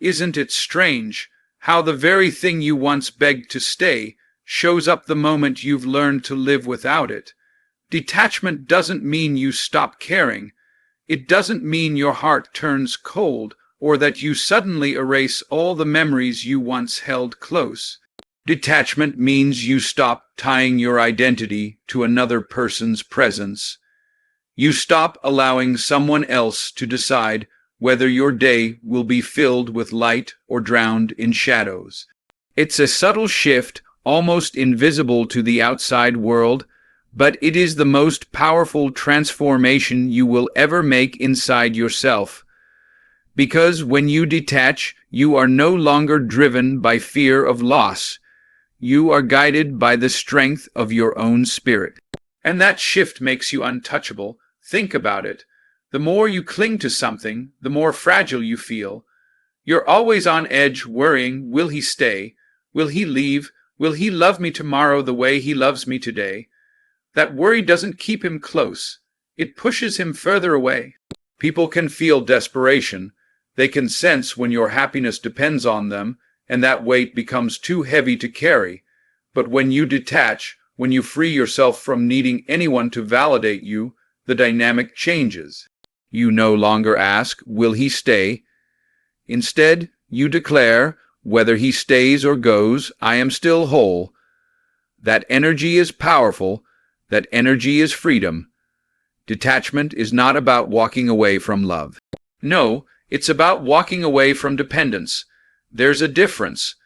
Isn't it strange how the very thing you once begged to stay shows up the moment you've learned to live without it? Detachment doesn't mean you stop caring. It doesn't mean your heart turns cold or that you suddenly erase all the memories you once held close. Detachment means you stop tying your identity to another person's presence. You stop allowing someone else to decide whether your day will be filled with light or drowned in shadows. It's a subtle shift, almost invisible to the outside world, but it is the most powerful transformation you will ever make inside yourself. Because when you detach, you are no longer driven by fear of loss. You are guided by the strength of your own spirit. And that shift makes you untouchable. Think about it. The more you cling to something, the more fragile you feel. You're always on edge, worrying, will he stay? Will he leave? Will he love me tomorrow the way he loves me today? That worry doesn't keep him close. It pushes him further away. People can feel desperation. They can sense when your happiness depends on them, and that weight becomes too heavy to carry. But when you detach, when you free yourself from needing anyone to validate you, the dynamic changes. You no longer ask, will he stay? Instead, you declare, whether he stays or goes, I am still whole. That energy is powerful. That energy is freedom. Detachment is not about walking away from love. No, it's about walking away from dependence. There's a difference.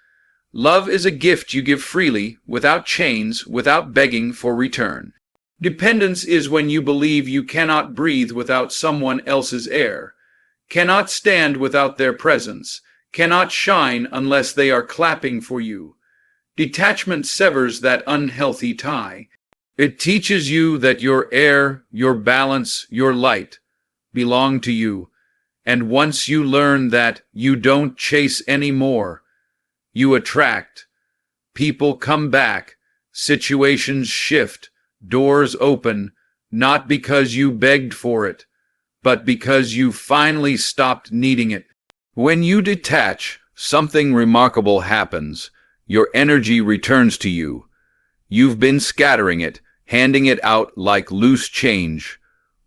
Love is a gift you give freely, without chains, without begging for return. Dependence is when you believe you cannot breathe without someone else's air, cannot stand without their presence, cannot shine unless they are clapping for you. Detachment severs that unhealthy tie. It teaches you that your air, your balance, your light belong to you. And once you learn that, you don't chase anymore. You attract. People come back. Situations shift. Doors open, not because you begged for it, but because you finally stopped needing it. When you detach, something remarkable happens. Your energy returns to you. You've been scattering it, handing it out like loose change,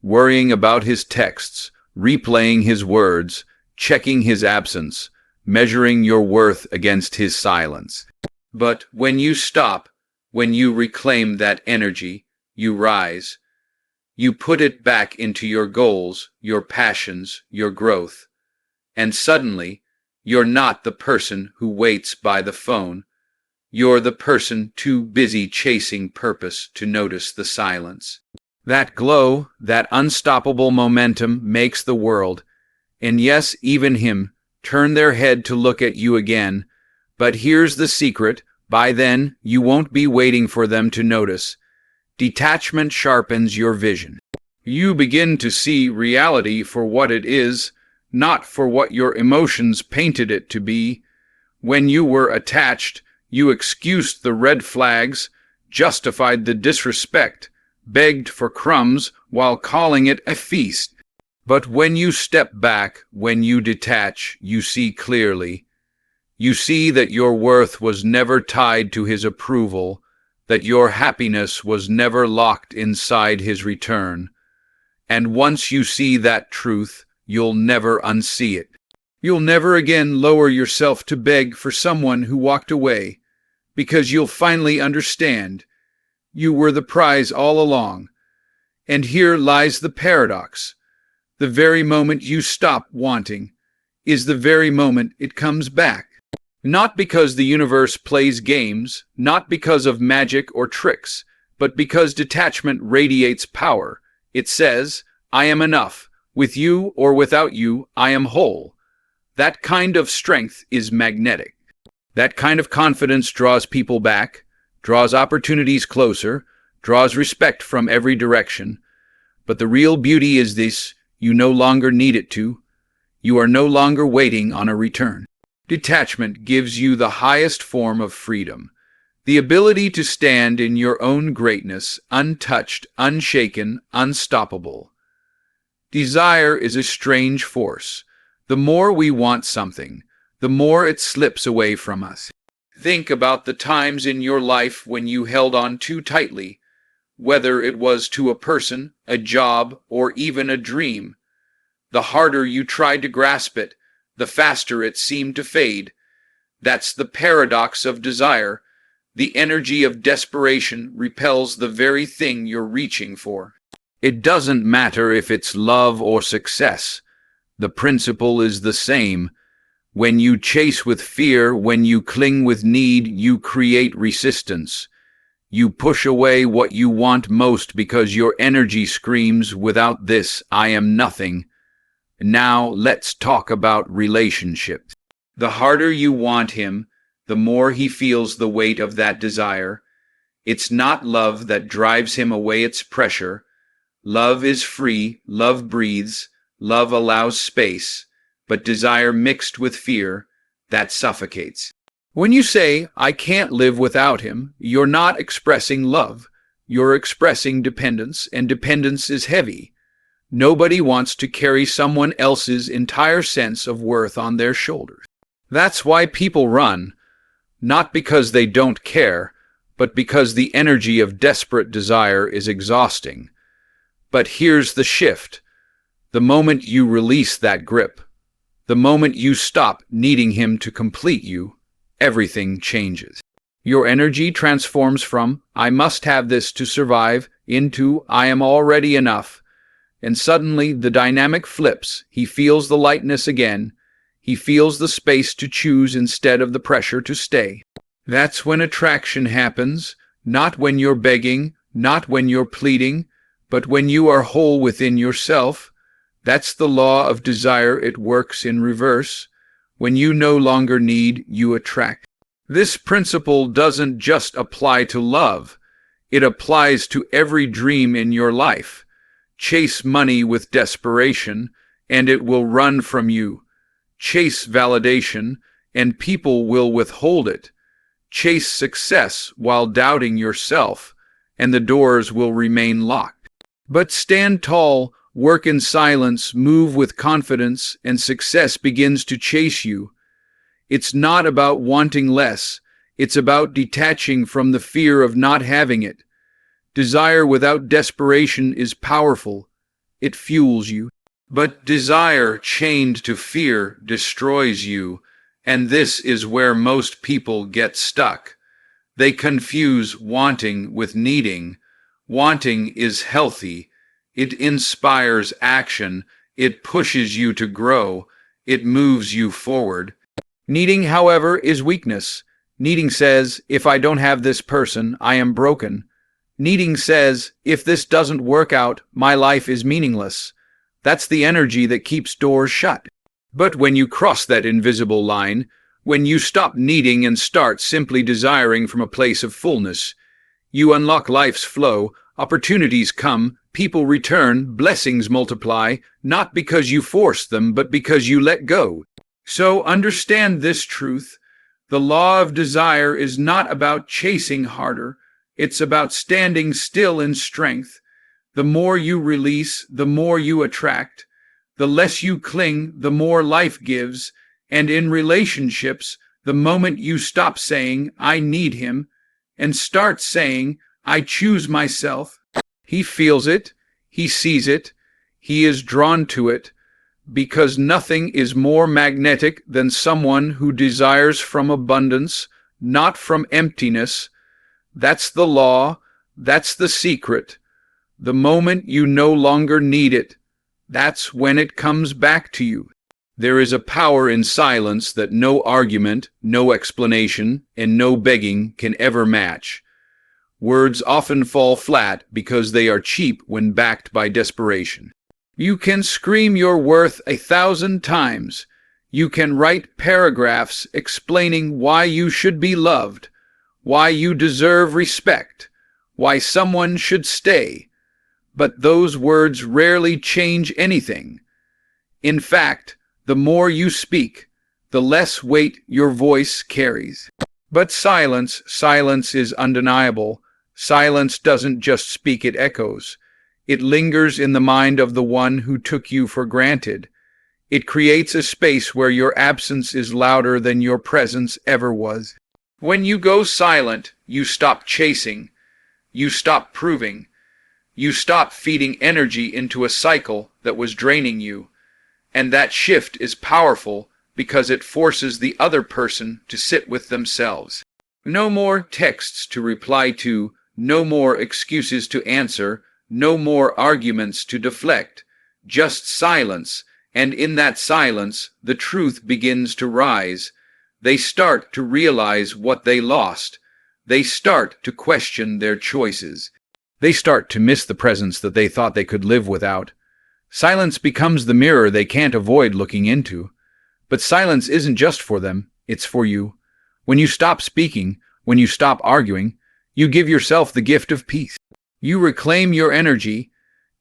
worrying about his texts, replaying his words, checking his absence, measuring your worth against his silence. But when you stop, when you reclaim that energy, you rise. You put it back into your goals, your passions, your growth. And suddenly, you're not the person who waits by the phone. You're the person too busy chasing purpose to notice the silence. That glow, that unstoppable momentum makes the world, and yes, even him, turn their head to look at you again. But here's the secret. By then, you won't be waiting for them to notice. Detachment sharpens your vision. You begin to see reality for what it is, not for what your emotions painted it to be. When you were attached, you excused the red flags, justified the disrespect, begged for crumbs while calling it a feast. But when you step back, when you detach, you see clearly. You see that your worth was never tied to his approval, that your happiness was never locked inside his return. And once you see that truth, you'll never unsee it. You'll never again lower yourself to beg for someone who walked away, because you'll finally understand you were the prize all along. And here lies the paradox. The very moment you stop wanting is the very moment it comes back. Not because the universe plays games, not because of magic or tricks, but because detachment radiates power. It says, I am enough. With you or without you, I am whole. That kind of strength is magnetic. That kind of confidence draws people back, draws opportunities closer, draws respect from every direction. But the real beauty is this: you no longer need it to. You are no longer waiting on a return. Detachment gives you the highest form of freedom, the ability to stand in your own greatness, untouched, unshaken, unstoppable. Desire is a strange force. The more we want something, the more it slips away from us. Think about the times in your life when you held on too tightly, whether it was to a person, a job, or even a dream. The harder you tried to grasp it, the faster it seemed to fade. That's the paradox of desire. The energy of desperation repels the very thing you're reaching for. It doesn't matter if it's love or success. The principle is the same. When you chase with fear, when you cling with need, you create resistance. You push away what you want most because your energy screams, "Without this, I am nothing." Now let's talk about relationships. The harder you want him, the more he feels the weight of that desire. It's not love that drives him away, it's pressure. Love is free, love breathes, love allows space, but desire mixed with fear, that suffocates. When you say, "I can't live without him," you're not expressing love. You're expressing dependence, and dependence is heavy. Nobody wants to carry someone else's entire sense of worth on their shoulders. That's why people run, not because they don't care, but because the energy of desperate desire is exhausting. But here's the shift. The moment you release that grip, the moment you stop needing him to complete you, everything changes. Your energy transforms from "I must have this to survive" into "I am already enough." And suddenly the dynamic flips. He feels the lightness again. He feels the space to choose instead of the pressure to stay. That's when attraction happens, not when you're begging, not when you're pleading, but when you are whole within yourself. That's the law of desire. It works in reverse. When you no longer need, you attract. This principle doesn't just apply to love. It applies to every dream in your life. Chase money with desperation, and it will run from you. Chase validation, and people will withhold it. Chase success while doubting yourself, and the doors will remain locked. But stand tall, work in silence, move with confidence, and success begins to chase you. It's not about wanting less. It's about detaching from the fear of not having it. Desire without desperation is powerful. It fuels you. But desire chained to fear destroys you, and this is where most people get stuck. They confuse wanting with needing. Wanting is healthy. It inspires action. It pushes you to grow. It moves you forward. Needing, however, is weakness. Needing says, "If I don't have this person, I am broken." Needing says, "If this doesn't work out, my life is meaningless." That's the energy that keeps doors shut. But when you cross that invisible line, when you stop needing and start simply desiring from a place of fullness, you unlock life's flow. Opportunities come, people return, blessings multiply, not because you forced them, but because you let go. So understand this truth. The law of desire is not about chasing harder. It's about standing still in strength. The more you release, the more you attract. The less you cling, the more life gives. And in relationships, the moment you stop saying, "I need him," and start saying, "I choose myself," he feels it, he sees it, he is drawn to it, because nothing is more magnetic than someone who desires from abundance, not from emptiness. That's the law, that's the secret. The moment you no longer need it, that's when it comes back to you. There is a power in silence that no argument, no explanation, and no begging can ever match. Words often fall flat because they are cheap when backed by desperation. You can scream your worth 1,000 times. You can write paragraphs explaining why you should be loved, why you deserve respect, why someone should stay. But those words rarely change anything. In fact, the more you speak, the less weight your voice carries. But silence is undeniable. Silence doesn't just speak, it echoes. It lingers in the mind of the one who took you for granted. It creates a space where your absence is louder than your presence ever was. When you go silent, you stop chasing, you stop proving, you stop feeding energy into a cycle that was draining you. And that shift is powerful because it forces the other person to sit with themselves. No more texts to reply to, no more excuses to answer, no more arguments to deflect, just silence, and in that silence the truth begins to rise. They start to realize what they lost. They start to question their choices. They start to miss the presence that they thought they could live without. Silence becomes the mirror they can't avoid looking into. But silence isn't just for them, it's for you. When you stop speaking, when you stop arguing, you give yourself the gift of peace. You reclaim your energy.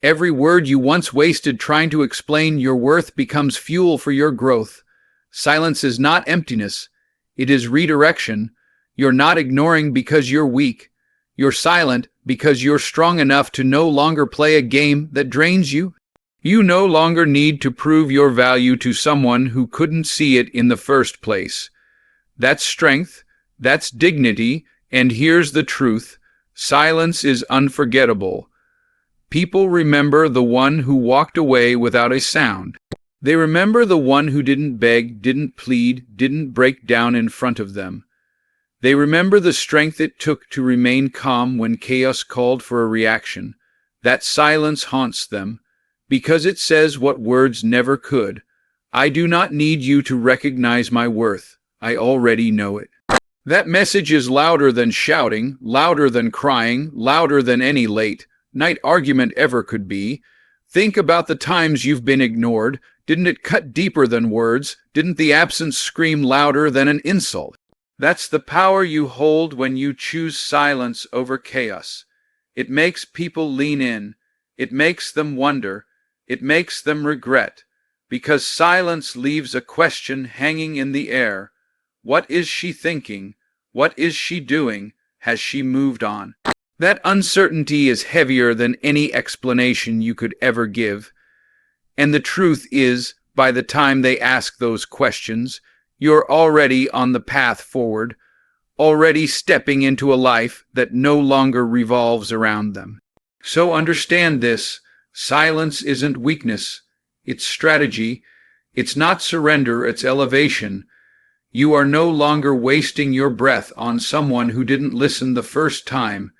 Every word you once wasted trying to explain your worth becomes fuel for your growth. Silence is not emptiness, it is redirection. You're not ignoring because you're weak. You're silent because you're strong enough to no longer play a game that drains you. You no longer need to prove your value to someone who couldn't see it in the first place. That's strength, that's dignity, and here's the truth. Silence is unforgettable. People remember the one who walked away without a sound. They remember the one who didn't beg, didn't plead, didn't break down in front of them. They remember the strength it took to remain calm when chaos called for a reaction. That silence haunts them, because it says what words never could. I do not need you to recognize my worth. I already know it. That message is louder than shouting, louder than crying, louder than any late-night argument ever could be. Think about the times you've been ignored. Didn't it cut deeper than words? Didn't the absence scream louder than an insult? That's the power you hold when you choose silence over chaos. It makes people lean in. It makes them wonder. It makes them regret. Because silence leaves a question hanging in the air. What is she thinking? What is she doing? Has she moved on? That uncertainty is heavier than any explanation you could ever give. And the truth is, by the time they ask those questions, you're already on the path forward, already stepping into a life that no longer revolves around them. So understand this, silence isn't weakness, it's strategy. It's not surrender, it's elevation. You are no longer wasting your breath on someone who didn't listen the first time.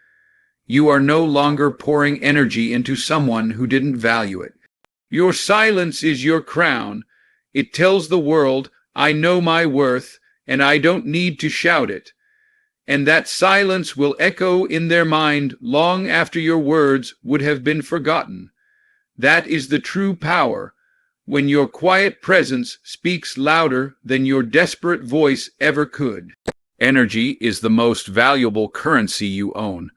You are no longer pouring energy into someone who didn't value it. Your silence is your crown. It tells the world, I know my worth, and I don't need to shout it. And that silence will echo in their mind long after your words would have been forgotten. That is the true power, when your quiet presence speaks louder than your desperate voice ever could. Energy is the most valuable currency you own.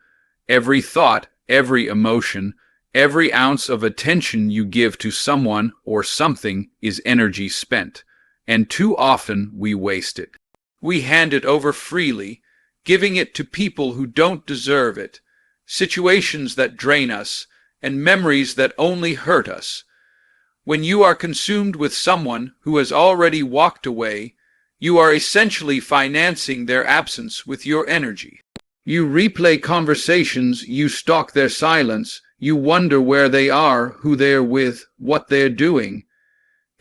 Every thought, every emotion, every ounce of attention you give to someone or something is energy spent, and too often we waste it. We hand it over freely, giving it to people who don't deserve it, situations that drain us, and memories that only hurt us. When you are consumed with someone who has already walked away, you are essentially financing their absence with your energy. You replay conversations, you stalk their silence, you wonder where they are, who they're with, what they're doing.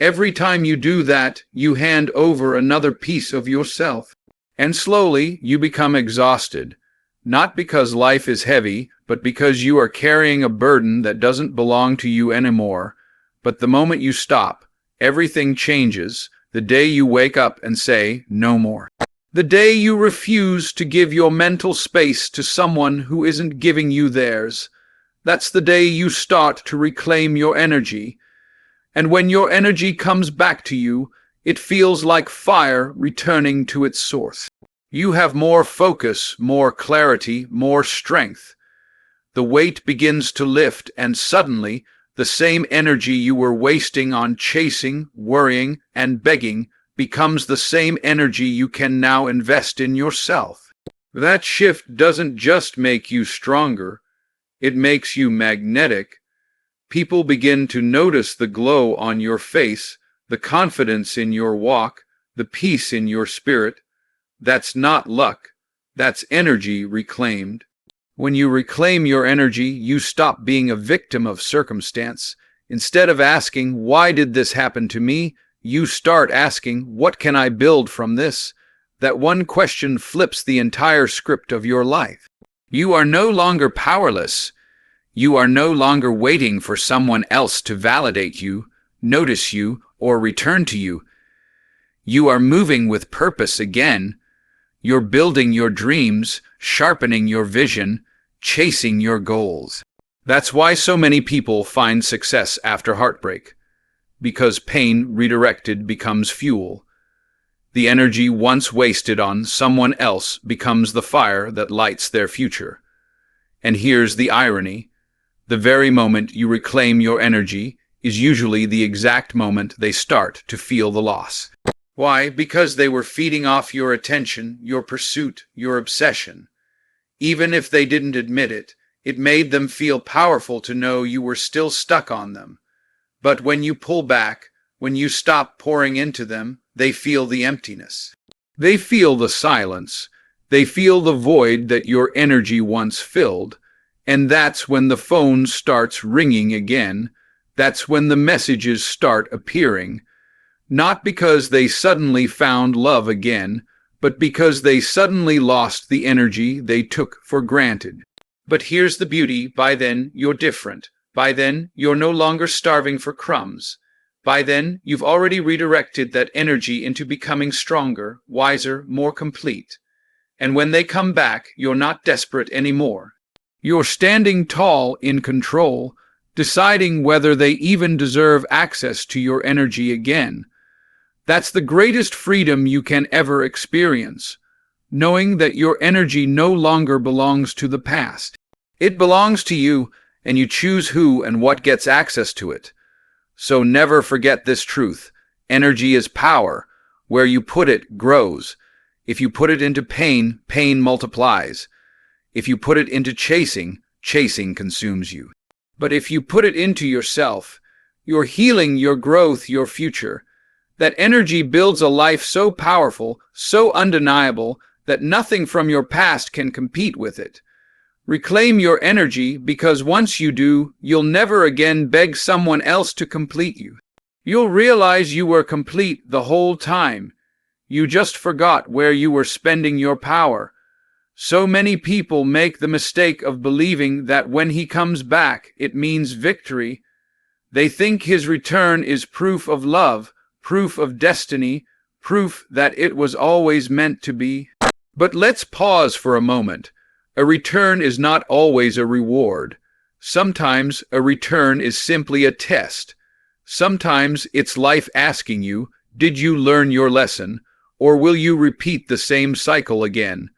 Every time you do that, you hand over another piece of yourself. And slowly, you become exhausted. Not because life is heavy, but because you are carrying a burden that doesn't belong to you anymore. But the moment you stop, everything changes. The day you wake up and say, no more. The day you refuse to give your mental space to someone who isn't giving you theirs. That's the day you start to reclaim your energy. And when your energy comes back to you, it feels like fire returning to its source. You have more focus, more clarity, more strength. The weight begins to lift, and suddenly, the same energy you were wasting on chasing, worrying, and begging becomes the same energy you can now invest in yourself. That shift doesn't just make you stronger, it makes you magnetic. People begin to notice the glow on your face, the confidence in your walk, the peace in your spirit. That's not luck. That's energy reclaimed. When you reclaim your energy, you stop being a victim of circumstance. Instead of asking, "Why did this happen to me?" you start asking, "What can I build from this?" That one question flips the entire script of your life. You are no longer powerless. You are no longer waiting for someone else to validate you, notice you, or return to you. You are moving with purpose again. You're building your dreams, sharpening your vision, chasing your goals. That's why so many people find success after heartbreak. Because pain redirected becomes fuel. The energy once wasted on someone else becomes the fire that lights their future. And here's the irony. The very moment you reclaim your energy is usually the exact moment they start to feel the loss. Why? Because they were feeding off your attention, your pursuit, your obsession. Even if they didn't admit it, it made them feel powerful to know you were still stuck on them. But when you pull back, when you stop pouring into them, they feel the emptiness. They feel the silence. They feel the void that your energy once filled. And that's when the phone starts ringing again. That's when the messages start appearing. Not because they suddenly found love again, but because they suddenly lost the energy they took for granted. But here's the beauty. By then, you're different. By then, you're no longer starving for crumbs. By then, you've already redirected that energy into becoming stronger, wiser, more complete. And when they come back, you're not desperate anymore. You're standing tall, in control, deciding whether they even deserve access to your energy again. That's the greatest freedom you can ever experience, knowing that your energy no longer belongs to the past. It belongs to you, and you choose who and what gets access to it. So never forget this truth. Energy is power. Where you put it grows. If you put it into pain, pain multiplies. If you put it into chasing, chasing consumes you. But if you put it into yourself, your healing, your growth, your future, that energy builds a life so powerful, so undeniable, that nothing from your past can compete with it. Reclaim your energy, because once you do, you'll never again beg someone else to complete you. You'll realize you were complete the whole time. You just forgot where you were spending your power. So many people make the mistake of believing that when he comes back, it means victory. They think his return is proof of love, proof of destiny, proof that it was always meant to be. But let's pause for a moment. A return is not always a reward. Sometimes a return is simply a test. Sometimes it's life asking you, did you learn your lesson, or will you repeat the same cycle again?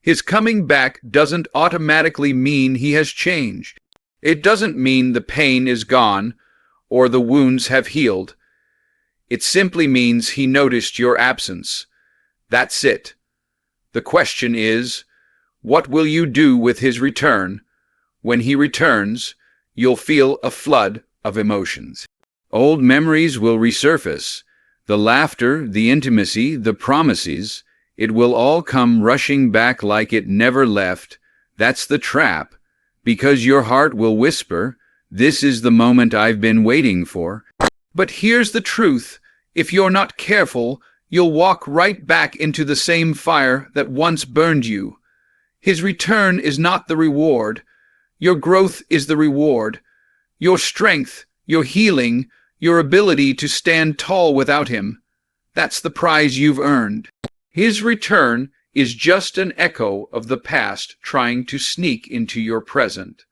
His coming back doesn't automatically mean he has changed. It doesn't mean the pain is gone or the wounds have healed. It simply means he noticed your absence. That's it. The question is, what will you do with his return? When he returns, you'll feel a flood of emotions. Old memories will resurface. The laughter, the intimacy, the promises, it will all come rushing back like it never left. That's the trap, because your heart will whisper, "This is the moment I've been waiting for." But here's the truth. If you're not careful, you'll walk right back into the same fire that once burned you. His return is not the reward. Your growth is the reward. Your strength, your healing, your ability to stand tall without him. That's the prize you've earned. His return is just an echo of the past trying to sneak into your present.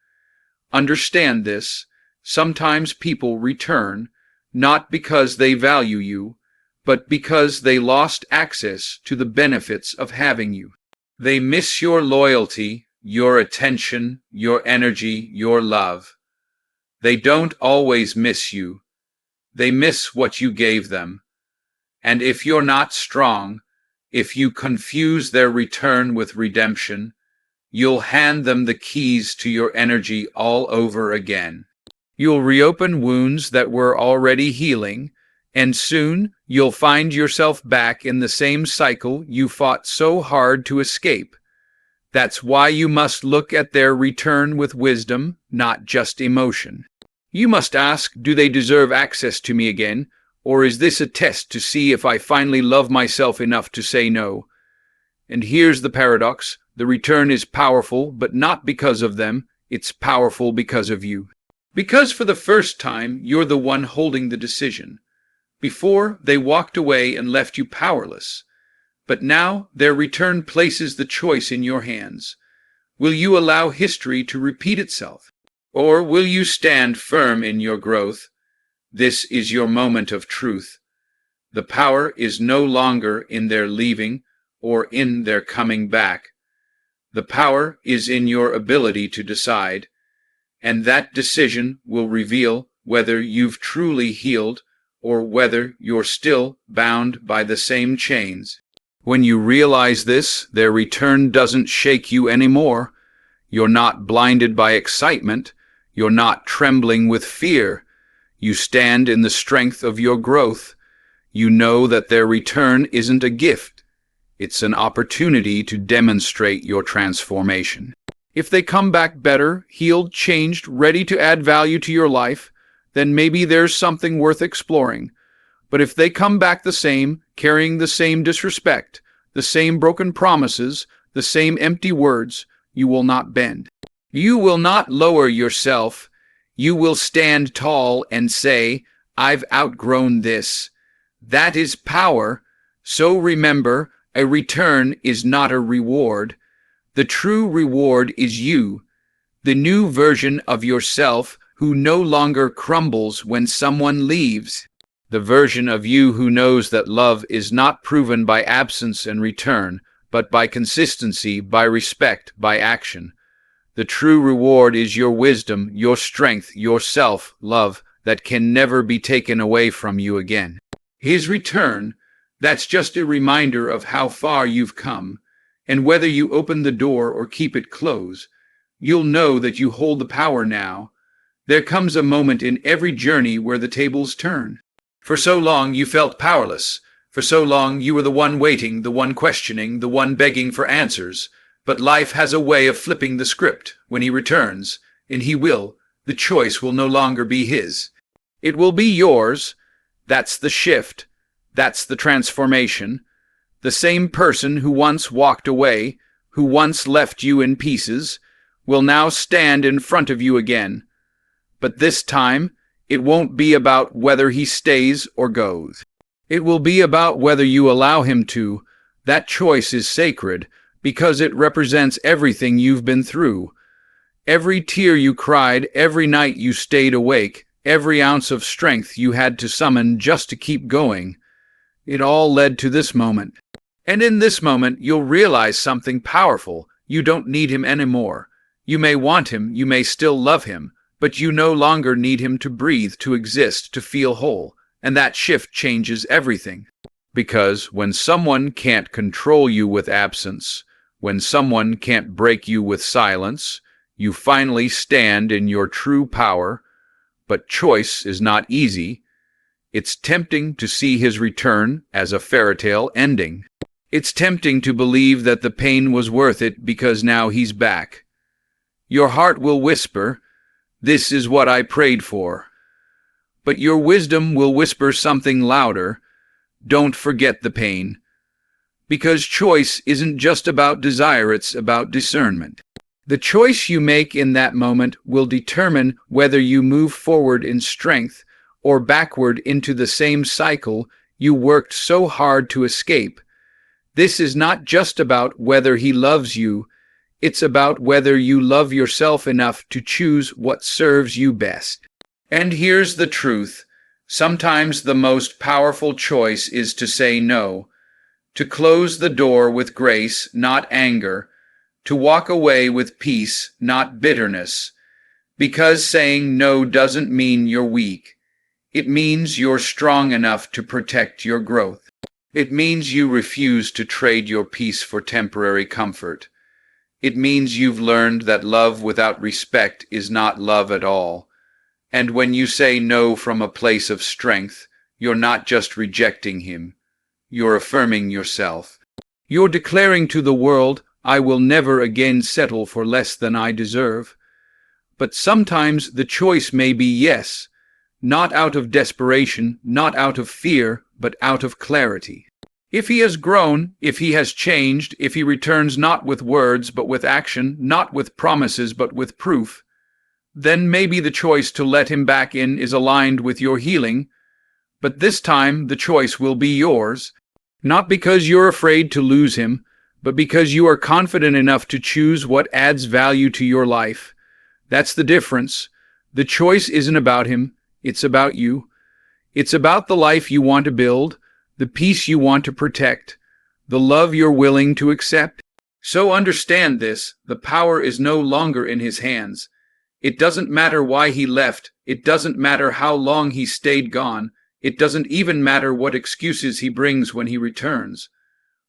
Understand this. Sometimes people return, not because they value you, but because they lost access to the benefits of having you. They miss your loyalty, your attention, your energy, your love. They don't always miss you. They miss what you gave them. And if you're not strong, if you confuse their return with redemption, you'll hand them the keys to your energy all over again. You'll reopen wounds that were already healing. And soon you'll find yourself back in the same cycle you fought so hard to escape. That's why you must look at their return with wisdom, not just emotion. You must ask, do they deserve access to me again? Or is this a test to see if I finally love myself enough to say no? And here's the paradox. The return is powerful, but not because of them. It's powerful because of you. Because for the first time, you're the one holding the decision. Before, they walked away and left you powerless. But now, their return places the choice in your hands. Will you allow history to repeat itself? Or will you stand firm in your growth? This is your moment of truth. The power is no longer in their leaving or in their coming back. The power is in your ability to decide, and that decision will reveal whether you've truly healed or whether you're still bound by the same chains. When you realize this, their return doesn't shake you anymore. You're not blinded by excitement. You're not trembling with fear. You stand in the strength of your growth. You know that their return isn't a gift. It's an opportunity to demonstrate your transformation. If they come back better, healed, changed, ready to add value to your life, then maybe there's something worth exploring. But if they come back the same, carrying the same disrespect, the same broken promises, the same empty words, you will not bend. You will not lower yourself. You will stand tall and say, I've outgrown this. That is power. So remember, a return is not a reward. The true reward is you, the new version of yourself who no longer crumbles when someone leaves. The version of you who knows that love is not proven by absence and return, but by consistency, by respect, by action. The true reward is your wisdom, your strength, your self-love that can never be taken away from you again. His return, that's just a reminder of how far you've come, and whether you open the door or keep it closed, you'll know that you hold the power now. There comes a moment in every journey where the tables turn. For so long you felt powerless. For so long you were the one waiting, the one questioning, the one begging for answers. But life has a way of flipping the script. When he returns, and he will, the choice will no longer be his. It will be yours. That's the shift. That's the transformation. The same person who once walked away, who once left you in pieces, will now stand in front of you again. But this time, it won't be about whether he stays or goes. It will be about whether you allow him to. That choice is sacred because it represents everything you've been through. Every tear you cried, every night you stayed awake, every ounce of strength you had to summon just to keep going. It all led to this moment. And in this moment, you'll realize something powerful. You don't need him anymore. You may want him, you may still love him, but you no longer need him to breathe, to exist, to feel whole. And that shift changes everything. Because when someone can't control you with absence, when someone can't break you with silence, you finally stand in your true power. But choice is not easy. It's tempting to see his return as a fairy tale ending. It's tempting to believe that the pain was worth it because now he's back. Your heart will whisper, "This is what I prayed for." But your wisdom will whisper something louder, "Don't forget the pain." Because choice isn't just about desire, it's about discernment. The choice you make in that moment will determine whether you move forward in strength or backward into the same cycle you worked so hard to escape. This is not just about whether he loves you, it's about whether you love yourself enough to choose what serves you best. And here's the truth. Sometimes the most powerful choice is to say no, to close the door with grace, not anger, to walk away with peace, not bitterness. Because saying no doesn't mean you're weak. It means you're strong enough to protect your growth. It means you refuse to trade your peace for temporary comfort. It means you've learned that love without respect is not love at all. And when you say no from a place of strength, You're not just rejecting him. You're affirming yourself. You're declaring to the world, I will never again settle for less than I deserve. But sometimes the choice may be yes, not out of desperation, not out of fear, but out of clarity. If he has grown, if he has changed, if he returns not with words but with action, not with promises but with proof, then maybe the choice to let him back in is aligned with your healing. But this time the choice will be yours, not because you're afraid to lose him, but because you are confident enough to choose what adds value to your life. That's the difference. The choice isn't about him, it's about you. It's about the life you want to build, the peace you want to protect, the love you're willing to accept. So understand this, the power is no longer in his hands. It doesn't matter why he left, it doesn't matter how long he stayed gone, it doesn't even matter what excuses he brings when he returns.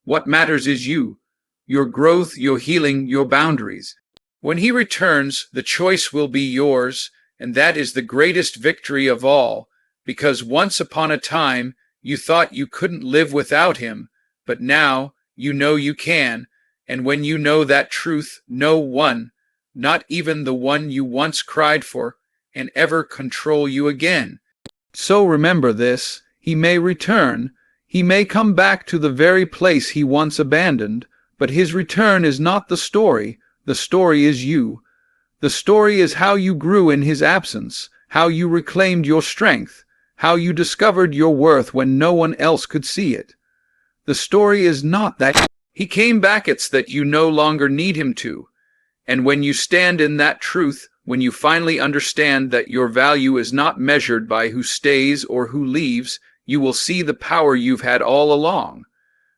What matters is you, your growth, your healing, your boundaries. When he returns, the choice will be yours, and that is the greatest victory of all, because once upon a time you thought you couldn't live without him, but now you know you can, and when you know that truth, no one, not even the one you once cried for, can ever control you again. So remember this, he may return, he may come back to the very place he once abandoned, but his return is not the story is you. The story is how you grew in his absence, how you reclaimed your strength, how you discovered your worth when no one else could see it. The story is not that he came back, it's that you no longer need him to. And when you stand in that truth, when you finally understand that your value is not measured by who stays or who leaves, you will see the power you've had all along.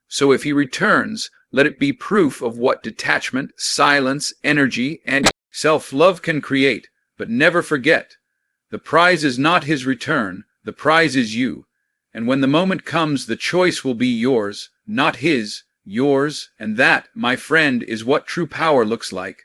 So if he returns, let it be proof of what detachment, silence, energy, and self-love can create. But never forget, the prize is not his return, the prize is you. And when the moment comes, the choice will be yours, not his, yours. And that, my friend, is what true power looks like.